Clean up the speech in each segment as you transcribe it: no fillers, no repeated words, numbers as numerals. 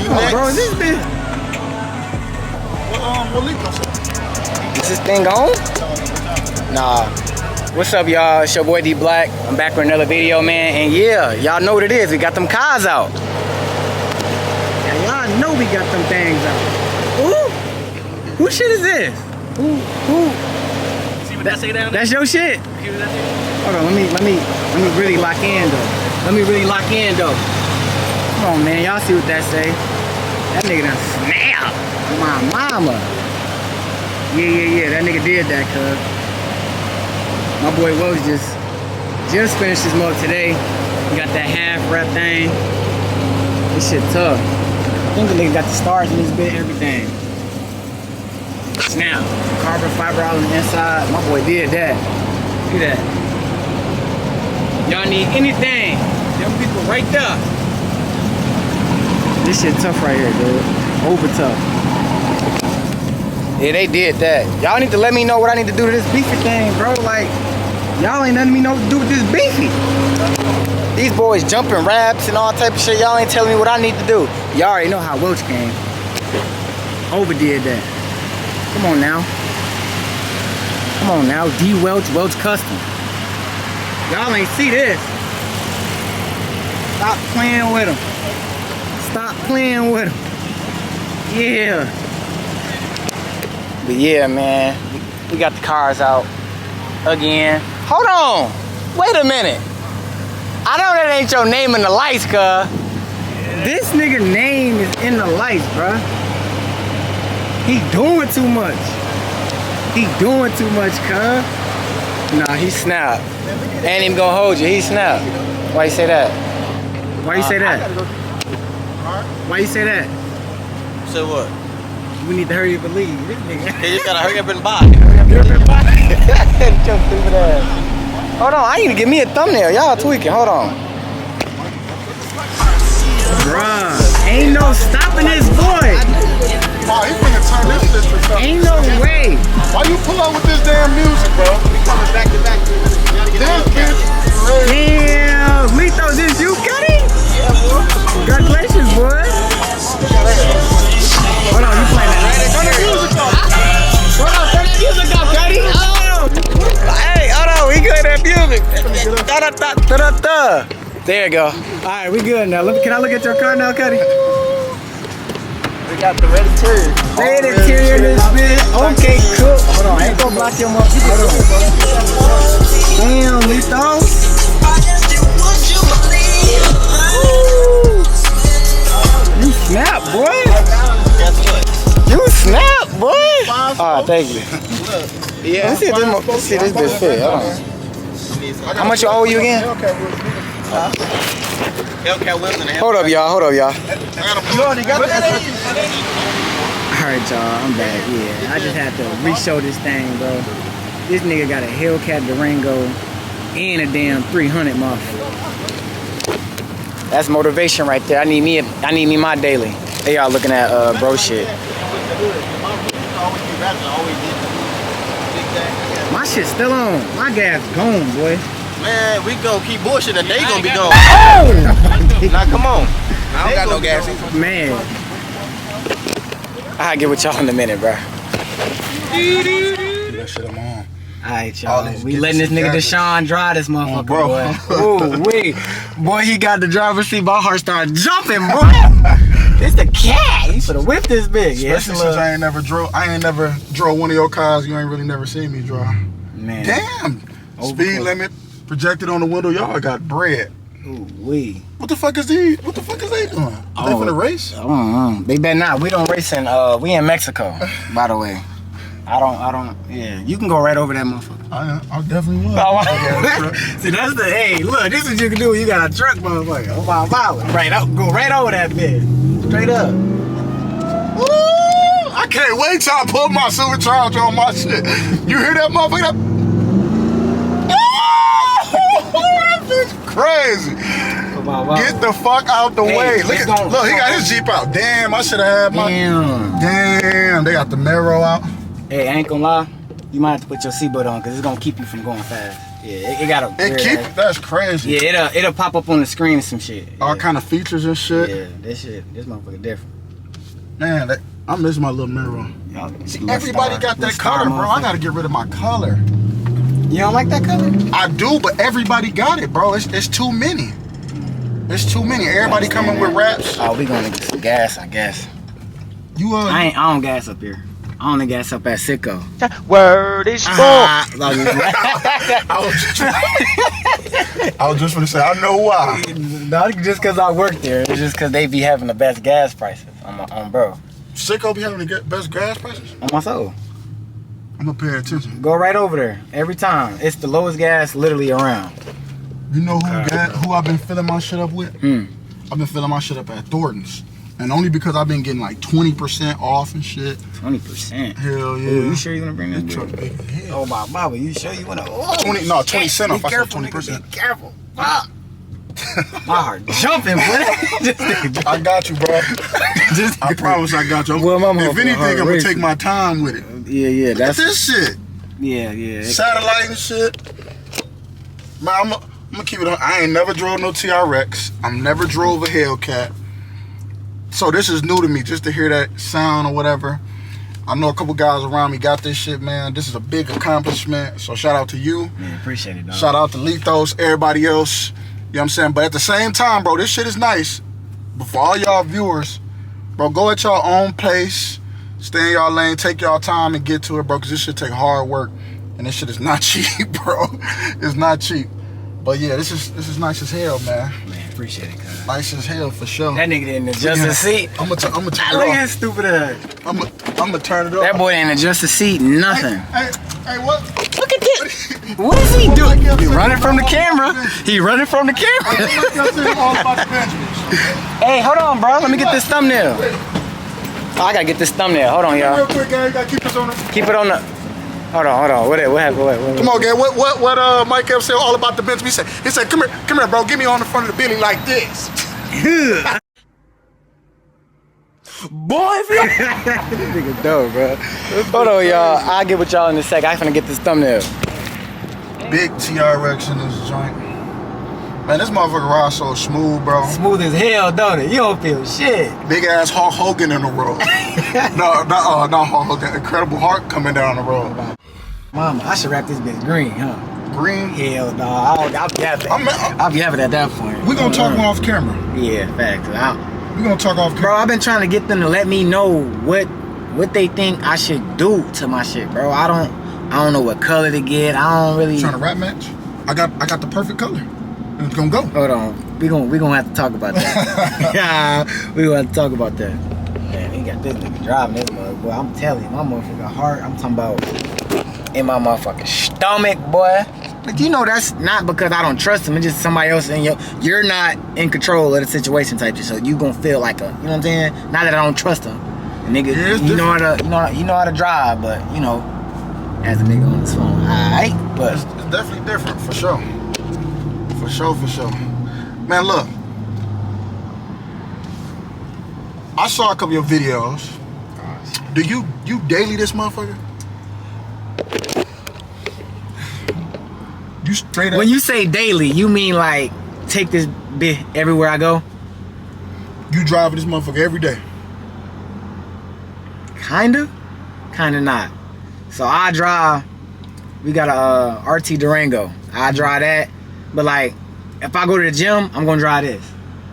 Oh, bro, is this bitch? Is this thing on? Nah. What's up, y'all? It's your boy D Black. I'm back with another video, man. And yeah, y'all know what it is. We got them cars out. Yeah, y'all know we got them things out. Ooh. Who shit is this? Who? See what that say down there? That's your shit. See what that say? Hold on, let me really lock in though. Come on, man, y'all see what that say? That nigga done snap. My mama. Yeah, that nigga did that, cuz. My boy Woz just finished his motor today. He got that half rep thing. This shit tough. I think the nigga got the stars in his bit, everything. Snap. Carbon fiber all on the inside. My boy did that. Look at that. Y'all need anything. Them people right there. This shit tough right here, dude. Over tough. Yeah, they did that. Y'all need to let me know what I need to do to this beefy thing, bro. Like, y'all ain't letting me know what to do with this beefy. These boys jumping raps and all type of shit. Y'all ain't telling me what I need to do. Y'all already know how Welch came. Overdid that. Come on now. D Welch Custom. Y'all ain't see this. Stop playing with him. Yeah. But yeah, man. We got the cars out again. Hold on. Wait a minute. I know that ain't your name in the lights, cuz. This nigga name is in the lights, bruh. He doing too much. Cuz. Nah, he snapped. Ain't even gonna hold you. He snapped. Why you say that? Why you say that? Say what? We need to hurry up and leave. This nigga. You just gotta hurry up and buy. Your stupid ass. Hold on, I need to give me a thumbnail. Y'all tweaking. Hold on. Bruh, ain't no stopping this boy. Oh, he finna turn this shit to something. Ain't no way. Why you pull up with this damn music, bro? We coming back to back. This bitch crazy. Damn, Lito, this you, Cuddy? Yeah, boy. Congratulations, boy. Hold on, you playing that? Turn the music off. Hold on, turn the music off, Cuddy. Oh. Hey, hold on, we good at music. There you go. All right, we good now. Can I look at your car now, Cuddy? We got the red interior. Red interior in this bitch. Okay, cool. Hold on, I ain't gonna block your motherfucker. Hold on. Damn, Lito. You snap, boy. You snap, boy. Oh, thank you. Yeah, let's see this bitch fit. Hold on. How much you owe you again? Hellcat wheels in the Hold up, y'all. You already got that? Alright, y'all, I'm back. Yeah, I just had to re-show this thing, bro. This nigga got a Hellcat Durango and a damn 300 motherfucker. That's motivation right there. I need me my daily. Hey, y'all looking at bro shit. My shit's still on. My gas gone, boy. Man, we gonna keep bullshitting. They gonna be gone. Oh! Now come on. I don't got no gas either. Man. I'll get with y'all in a minute, bro. That shit I'm on. Alright, y'all. We letting this nigga Deshaun drive this motherfucker, boy. Ooh, wait. Boy, he got the driver's seat. My heart started jumping, boy. It's the cat. He should have whipped this big. Yeah, especially since I ain't never drove one of your cars. You ain't really never seen me drive. Man. Damn. Speed limit projected on the window. Y'all got bread. Ooh, wee. What the fuck is they doing? They finna race? They better not. We don't race in, we in Mexico, by the way. I don't, yeah. You can go right over that motherfucker. I definitely will. See, that's the, hey, look, this is what you can do when you got a truck, motherfucker. Oh, wow. Right up, go right over that bitch. Straight up. Woo! I can't wait till I put my supercharger on my shit. You hear that motherfucker? That bitch crazy. Wow. Get the fuck out the way. Look, he got his Jeep out. Damn, I should have had my. Damn, they got the Mero out. Hey, I ain't gonna lie. You might have to put your seatbelt on because it's gonna keep you from going fast. Yeah, it got a. It keep it. That's crazy. Yeah, it'll pop up on the screen and some shit. All kind of features and shit. Yeah, this motherfucker different. Man, I miss my little mirror. See, everybody got that color, bro. I gotta get rid of my color. You don't like that color? I do, but everybody got it, bro. It's too many. It's too many. Everybody coming with raps. Oh, we gonna get some gas, I guess. I don't gas up here. I only gas up at Sicko. Word is born. I was just gonna say, I know why. Not just cause I work there. It's just cause they be having the best gas prices on bro. Sicko be having the best gas prices? On my soul. I'm gonna pay attention. Go right over there every time. It's the lowest gas literally around. You know who I've been filling my shit up with? I've been filling my shit up at Thornton's. And only because I've been getting like 20% off and shit. 20%? Hell yeah. Ooh, you sure you gonna bring this truck big as hell. Oh my mama, you sure you wanna? Oh, 20 cents off. I said 20%. Be careful. Fuck. My heart jumping, boy. I got you, bro. I promise I got you. Well, if anything, I'm gonna take my time with it. Yeah, Look at this shit. Yeah. Satellite and shit. Man, I'm gonna keep it on. I ain't never drove no TRX. I'm never drove a Hellcat. So this is new to me, just to hear that sound or whatever. I know a couple guys around me got this shit, man. This is a big accomplishment. So shout out to you. Man, appreciate it, dog. Shout out to Lethos, everybody else. You know what I'm saying? But at the same time, bro, this shit is nice. But for all y'all viewers, bro, go at your own pace. Stay in y'all lane. Take y'all time and get to it, bro. Because this shit take hard work. And this shit is not cheap, bro. It's not cheap. But yeah, this is nice as hell, man. Man, appreciate it, cuz. Nice as hell, for sure. That nigga didn't adjust the seat. I'm gonna turn it Look off. at his stupid ass. I'm gonna turn it off. That boy didn't adjust the seat, nothing. Hey, what? Look at this. What is he doing? He running from the camera. He running from the camera. Hey, hold on, bro. Let me get this thumbnail. Oh, I gotta get this thumbnail. Hold on, y'all. Real quick, guys. Gotta keep this on. Keep it on the. Hold on. What happened? What? Come on, gang. What Mike kept saying all about the Benz? He said, come here, bro. Get me on the front of the Bentley like this. Boy, if you... Nigga dope, bro. Hold on, y'all. I'll get with y'all in a sec. I finna get this thumbnail. Big TRX in this joint. Man, this motherfucker rides so smooth, bro. Smooth as hell, don't it? You don't feel shit. Big ass Hulk Hogan in the road. not Hulk Hogan. Incredible Hulk coming down the road. Mama, I should wrap this bitch green, huh? Green? Hell no. I'll be happy. I'll be happy at that point. We gonna talk off camera. Yeah, facts. We gonna talk off camera. Bro, I've been trying to get them to let me know what they think I should do to my shit, bro. I don't know what color to get. I don't really. You trying to rap match? I got the perfect color. It's gonna go. Hold on. We gonna have to talk about that. Yeah, we gonna have to talk about that. Man, he got this nigga driving this motherfucker. Boy, I'm telling you, my motherfucker heart, I'm talking about in my motherfucking stomach, boy. But you know that's not because I don't trust him. It's just somebody else in you're not in control of the situation type shit. So you gonna feel like a, you know what I'm saying? Not that I don't trust him. The nigga, you know how to drive, but you know, as a nigga on this phone, alright. But it's definitely different for sure. For sure. Man, look. I saw a couple of your videos. Do you daily this motherfucker? You straight up? When you say daily, you mean like take this bit everywhere I go? You driving this motherfucker every day? Kinda not. So I drive. We got a RT Durango. I drive that. But like, if I go to the gym, I'm gonna drive this,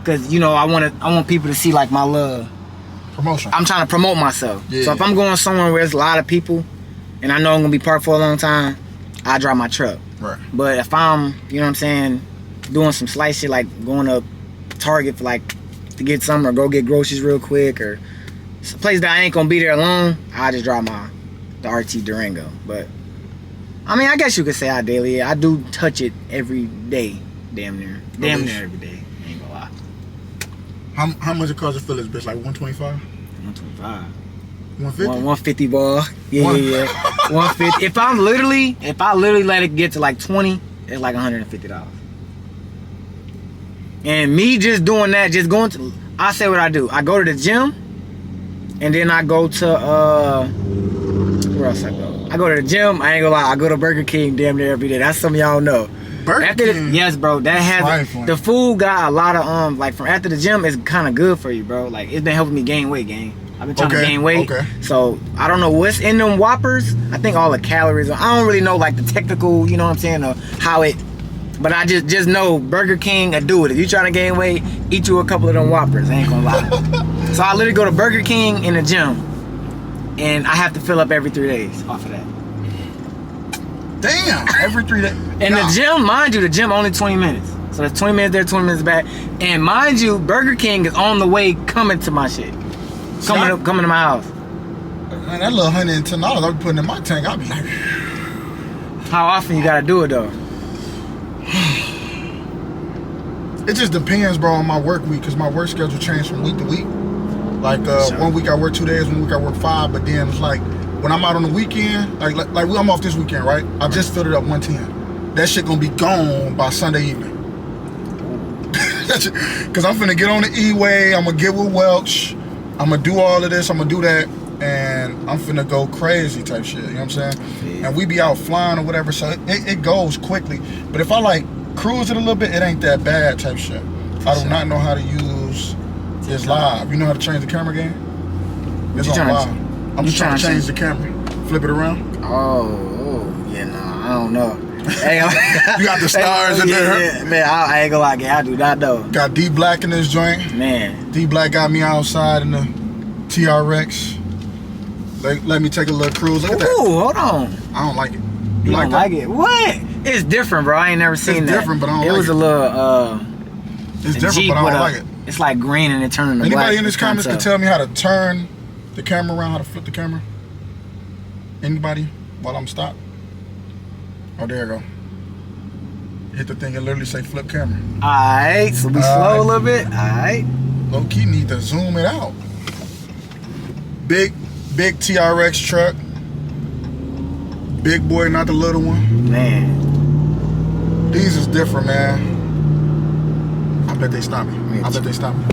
cause you know I want people to see like my little promotion. I'm trying to promote myself. Yeah. So if I'm going somewhere where there's a lot of people, and I know I'm gonna be parked for a long time, I drive my truck. Right. But if I'm, you know what I'm saying, doing some slight shit like going to Target for like to get something or go get groceries real quick or some place that I ain't gonna be there long, I just drive the RT Durango. But I mean, I guess you could say I daily. I do touch it every day, damn near every day. I ain't gonna lie. How much it cost to fill this bitch? Like 125? 125. 150? 150 ball. Yeah. 150. If I literally let it get to like 20, it's like $150. And me just doing that, I say what I do. I go to the gym, and then I go to where else I go? I go to the gym. I ain't gonna lie. I go to Burger King damn near every day. That's something y'all know. Burger King? Yes, bro. That has Trifling. the food got a lot of like from after the gym is kind of good for you, bro. Like it's been helping me gain weight, gang. I've been trying to gain weight. Okay. So I don't know what's in them Whoppers. I think all the calories. I don't really know like the technical, you know what I'm saying, or how it. But I just know Burger King will do it. If you trying to gain weight, eat you a couple of them Whoppers. I ain't gonna lie. So I literally go to Burger King in the gym, and I have to fill up every 3 days off of that. Damn, every 3 days. And the gym, mind you, the gym only 20 minutes. So that's 20 minutes there, 20 minutes back. And mind you, Burger King is on the way coming to my shit. Coming to my house. Man, that little $110 I be putting in my tank, I'll be like... How often you gotta do it though? It just depends, bro, on my work week, because my work schedule changed from week to week. Like, Sure. 1 week I work 2 days, 1 week I work 5, but then it's like, when I'm out on the weekend, like I'm off this weekend, right? I just filled it up 110. That shit gonna be gone by Sunday evening. Because I'm finna get on the E-way, I'm gonna get with Welch, I'm gonna do all of this, I'm gonna do that, and I'm finna go crazy type shit, you know what I'm saying? Yeah. And we be out flying or whatever, so it goes quickly. But if I like cruise it a little bit, it ain't that bad type shit. I do not know how to use this live. You know how to change the camera game? It's on live. I'm just trying to change the camera. Flip it around. Oh, yeah, nah, I don't know. Hey, You got the stars in there. Yeah, man, I ain't gonna lie, I do not know. Got D Black in this joint. Man. D Black got me outside in the TRX. Let me take a little cruise. Look at that. Ooh, hold on. I don't like it. You like don't that? like it? What? It's different, bro. I ain't never seen It's that. different, but I don't it like was it. a little It's different, Jeep but I with don't like it. It's like green and it turned to black. Anybody in this comments can tell. tell me how to turn the camera around, how to flip the camera? Anybody while I'm stopped? Oh, there you go. Hit the thing and literally say flip camera. Alright, so we slow a little bit. Alright. Low key need to zoom it out. Big TRX truck. Big boy, not the little one. Man. These is different, man. I bet they stop me. I bet they stop me.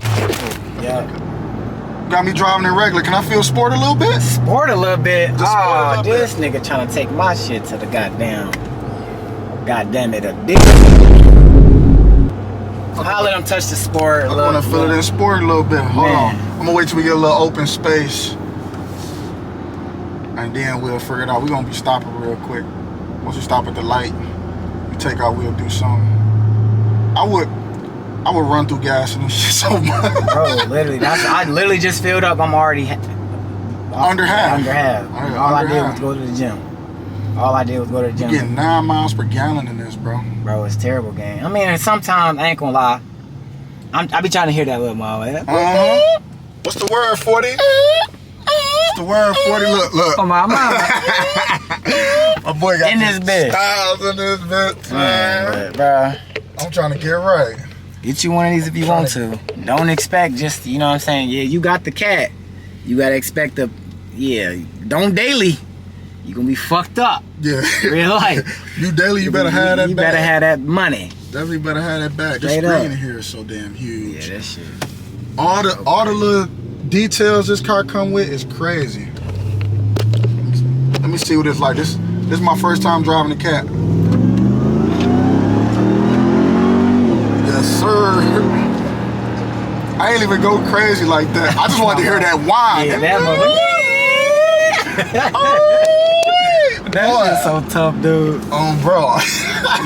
Yeah. Got me driving in regular. Can I feel sport a little bit? Sport a little bit. Just sport a little This nigga trying to take my shit to the goddamn it, a dick. I'll let him touch the sport. I want to feel it in sport a little bit. Hold Man. on. I'm going to wait till we get a little open space. And then we'll figure it out. We're going to be stopping real quick. Once we stop at the light, we take out, we'll do something. I would run through gas and this shit so much. Bro, literally, I literally just filled up. I'm already Under half. Under half. Right, All I under did half. was go to the gym. All I did was go to the gym. You're getting 9 miles per gallon in this, bro. Bro, it's terrible, gang. I mean, sometimes, I ain't gonna lie, I be trying to hear that little motherfucker. What's the word, 40? What's the word, 40? Look. Oh, my mama. My boy got In this bed. styles in this bitch, man. Bro, I'm trying to get right. get you one of these if you want to. Don't expect just, you know what I'm saying? Yeah, you got the cat. You gotta expect don't daily. You gonna be fucked up. Yeah. Real life. You daily, you better have that You bag. better have that money. Definitely better have that bag. This Straight screen up. in here is so damn huge. Yeah, that shit. All the little details this car come with is crazy. Let me see what it's like. This is my first time driving the cat. Yes, sir. I ain't even go crazy like that. I just wanted to hear that whine. Yeah, that motherfucker. That shit's so tough, dude. Bro.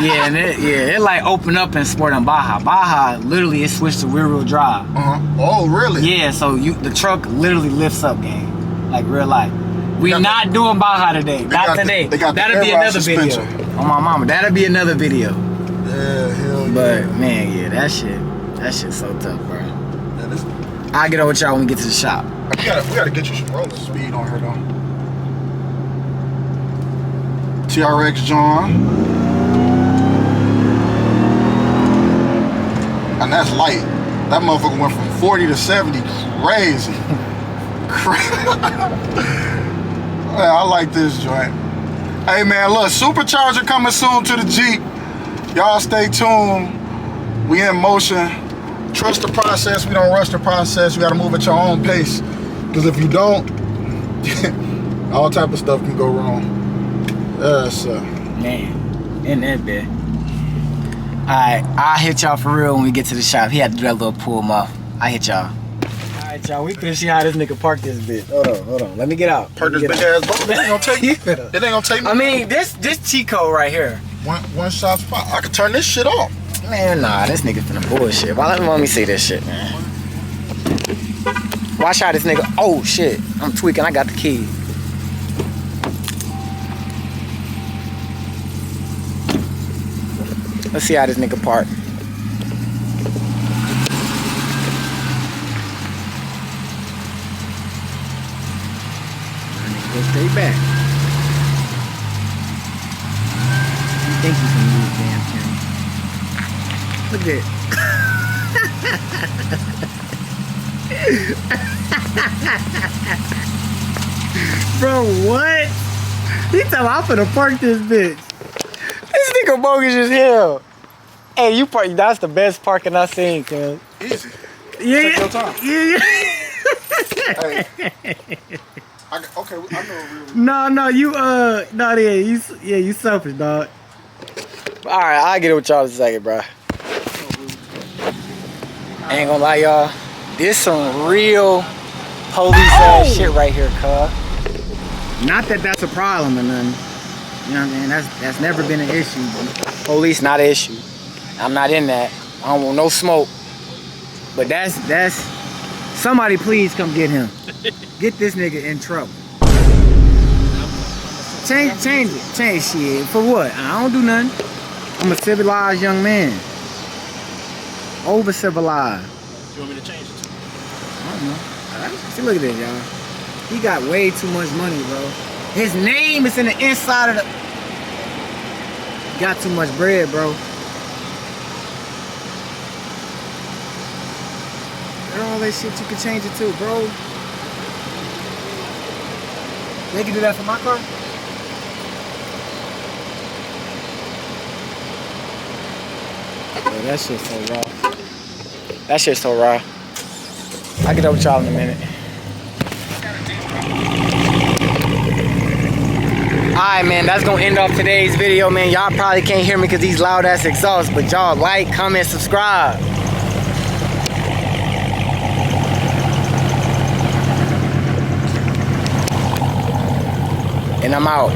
Yeah, and it like open up and sport on Baja. Baja literally it switched to rear wheel drive. Oh, really? Yeah, so the truck literally lifts up, gang. Like real life. We not doing Baja today. Not today. That'll be another video. On my mama. That'll be another video. Yeah, hell yeah. But man, yeah, that shit's so tough, bro. I'll get over with y'all when we get to the shop. We gotta get you some roller speed on her though. TRX John. And that's light. That motherfucker went from 40 to 70. Crazy. Man, I like this joint. Hey man, look, supercharger coming soon to the Jeep. Y'all stay tuned. We in motion. Trust the process. We don't rush the process. You gotta move at your own pace. Because if you don't, all type of stuff can go wrong. Sir. Man, in that bit. Alright, I'll hit y'all for real when we get to the shop. He had to do that little pull him off. I'll hit y'all. Alright, y'all, we finna see how this nigga park this bitch. Hold on. Let me get out. Park this big ass boat. It ain't gonna take me. It ain't gonna take me. I mean, this Chico right here. One shot spot. I can turn this shit off. Man, nah, this nigga finna bullshit. Why let me see this shit, man? Watch out, this nigga. Oh shit, I'm tweaking. I got the key. Let's see how this nigga park. Go straight back. You think you can move, damn camera? Look at it. Bro, what? He tell me I'm finna park this bitch. This nigga bogus as hell. Hey, you park. That's the best parking I seen, cuz. Easy. Yeah. Take your time. Yeah. Hey. Okay, I know. No, you you selfish, dog. All right, I'll get it with y'all in a second, bro. I ain't gonna lie, y'all. This some real police ass shit right here, cuz. Not that that's a problem or nothing. You know what I mean? That's never been an issue. Police not an issue. I'm not in that. I don't want no smoke. But that's somebody please come get him. Get this nigga in trouble. Change shit. For what? I don't do nothing. I'm a civilized young man. Over civilized. You want me to change it? I don't know. See, look at this, y'all. He got way too much money, bro. His name is in the inside of the... Got too much bread, bro. All that shit you can change it to, bro. They can do that for my car? Bro, that shit's so raw. That shit's so raw. I'll get over with y'all in a minute. Alright, man, that's gonna end off today's video, man. Y'all probably can't hear me because these loud ass exhausts, but y'all like, comment, subscribe. And I'm out.